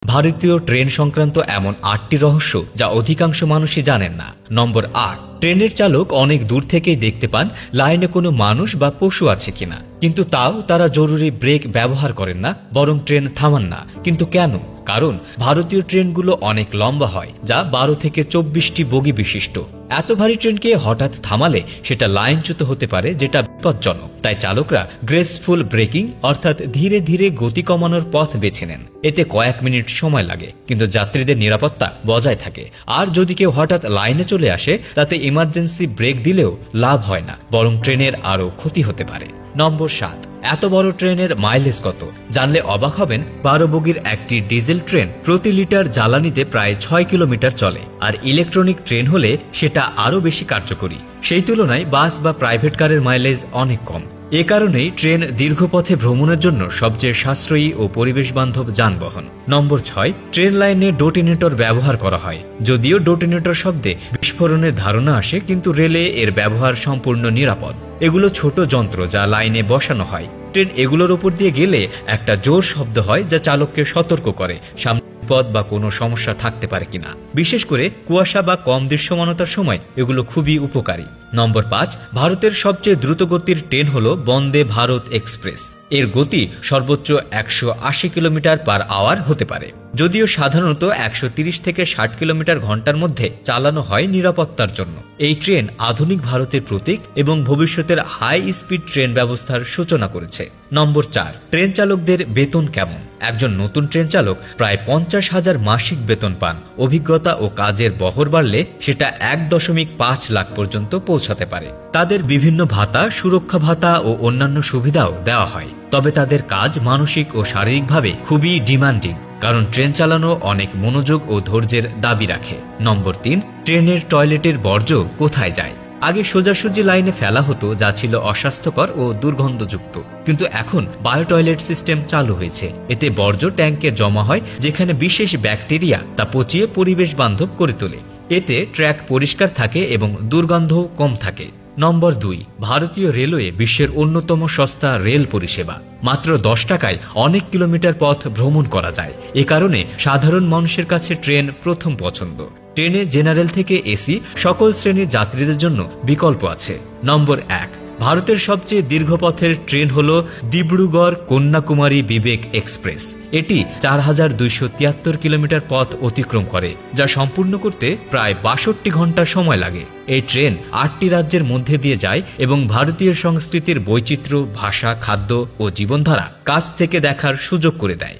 ভারতীয় ট্রেন সংক্রান্ত এমন ৮টি রহস্য যা অধিকাংশ মানুষই জানেন না। নম্বর ৮, ট্রেনের চালক অনেক দূর থেকেই দেখতে পান লাইনে কোনো মানুষ বা পশু আছে কিনা, কিন্তু তাও তারা জরুরি ব্রেক ব্যবহার করেন না, বরং ট্রেন থামান না। কিন্তু কেন? কারণ ভারতীয় ট্রেনগুলো অনেক লম্বা হয়, যা ১২ থেকে ২৪টি বগি বিশিষ্ট। এত ভারী ট্রেনকে হঠাৎ থামালে সেটা লাইনচ্যুত হতে পারে, যেটা বিপজ্জনক। তাই চালকরা গ্রেসফুল ব্রেকিং অর্থাৎ ধীরে ধীরে গতি কমানোর পথ বেছে নেন। এতে কয়েক মিনিট সময় লাগে, কিন্তু যাত্রীদের নিরাপত্তা বজায় থাকে। আর যদি কেউ হঠাৎ লাইনে চলে আসে, তাতে ইমার্জেন্সি ব্রেক দিলেও লাভ হয় না, বরং ট্রেনের আরও ক্ষতি হতে পারে। নম্বর ৭, এত বড় ট্রেনের মাইলেজ কত? জানলে অবাক হবেন। ১২ বগির একটি ডিজেল ট্রেন প্রতি লিটার জ্বালানিতে প্রায় ৬ কিলোমিটার চলে, আর ইলেকট্রনিক ট্রেন হলে সেটা আরও বেশি কার্যকরী। সেই তুলনায় বাস বা প্রাইভেট কারের মাইলেজ অনেক কম। এ কারণেই ট্রেন দীর্ঘপথে ভ্রমণের জন্য সবচেয়ে সাশ্রয়ী ও পরিবেশ বান্ধব যানবাহন। নম্বর ৬, ট্রেন লাইনে ডোটিনেটর ব্যবহার করা হয়। যদিও ডোটিনেটর শব্দে বিস্ফোরণের ধারণা আসে, কিন্তু রেলে এর ব্যবহার সম্পূর্ণ নিরাপদ। এগুলো ছোট যন্ত্র যা লাইনে বসানো হয়। ট্রেন এগুলোর উপর দিয়ে গেলে একটা জোর শব্দ হয়, যা চালককে সতর্ক করে সামনে বিপদ বা কোনো সমস্যা থাকতে পারে কিনা। বিশেষ করে কুয়াশা বা কম দৃশ্যমানতার সময় এগুলো খুবই উপকারী। নম্বর ৫, ভারতের সবচেয়ে দ্রুতগতির ট্রেন হলো বন্দে ভারত এক্সপ্রেস। এর গতি সর্বোচ্চ ১৮০ কিলোমিটার পার আওয়ার হতে পারে, যদিও সাধারণত ১৩০ থেকে ৬০ কিলোমিটার ঘন্টার মধ্যে চালানো হয় নিরাপত্তার জন্য। এই ট্রেন আধুনিক ভারতের প্রতীক এবং ভবিষ্যতের হাই স্পিড ট্রেন ব্যবস্থার সূচনা করেছে। নম্বর ৪, ট্রেন চালকদের বেতন কেমন? একজন নতুন ট্রেন চালক প্রায় ৫০,০০০ মাসিক বেতন পান। অভিজ্ঞতা ও কাজের বহর বাড়লে সেটা ১.৫ লাখ পর্যন্ত পৌঁছাতে পারে। তাদের বিভিন্ন ভাতা, সুরক্ষা ভাতা ও অন্যান্য সুবিধাও দেওয়া হয়। তবে তাদের কাজ মানসিক ও শারীরিকভাবে খুবই ডিমান্ডিং, কারণ ট্রেন চালানো অনেক মনোযোগ ও ধৈর্যের দাবি রাখে। নম্বর ৩, ট্রেনের টয়লেটের বর্জ্য কোথায় যায়? আগে সোজাসুজি লাইনে ফেলা হতো, যা ছিল অস্বাস্থ্যকর ও দুর্গন্ধযুক্ত। কিন্তু এখন বায়ো টয়লেট সিস্টেম চালু হয়েছে। এতে বর্জ্য ট্যাঙ্কে জমা হয়, যেখানে বিশেষ ব্যাকটেরিয়া তা পচিয়ে পরিবেশ বান্ধব করে তোলে। এতে ট্র্যাক পরিষ্কার থাকে এবং দুর্গন্ধও কম থাকে। নম্বর ২, ভারতীয় রেলওয়ে বিশ্বের অন্যতম সস্তা রেল পরিষেবা। মাত্র ১০ টাকায় অনেক কিলোমিটার পথ ভ্রমণ করা যায়। এ কারণে সাধারণ মানুষের কাছে ট্রেন প্রথম পছন্দ। ট্রেনে জেনারেল থেকে এসি সকল শ্রেণীর যাত্রীদের জন্য বিকল্প আছে। নম্বর ১, ভারতের সবচেয়ে দীর্ঘপথের ট্রেন হল ডিব্রুগড় কন্যাকুমারী বিবেক এক্সপ্রেস। এটি ৪,২৭৩ কিলোমিটার পথ অতিক্রম করে, যা সম্পূর্ণ করতে প্রায় ৬২ ঘন্টা সময় লাগে। এই ট্রেন ৮টি রাজ্যের মধ্যে দিয়ে যায় এবং ভারতীয় সংস্কৃতির বৈচিত্র্য, ভাষা, খাদ্য ও জীবনধারা কাছ থেকে দেখার সুযোগ করে দেয়।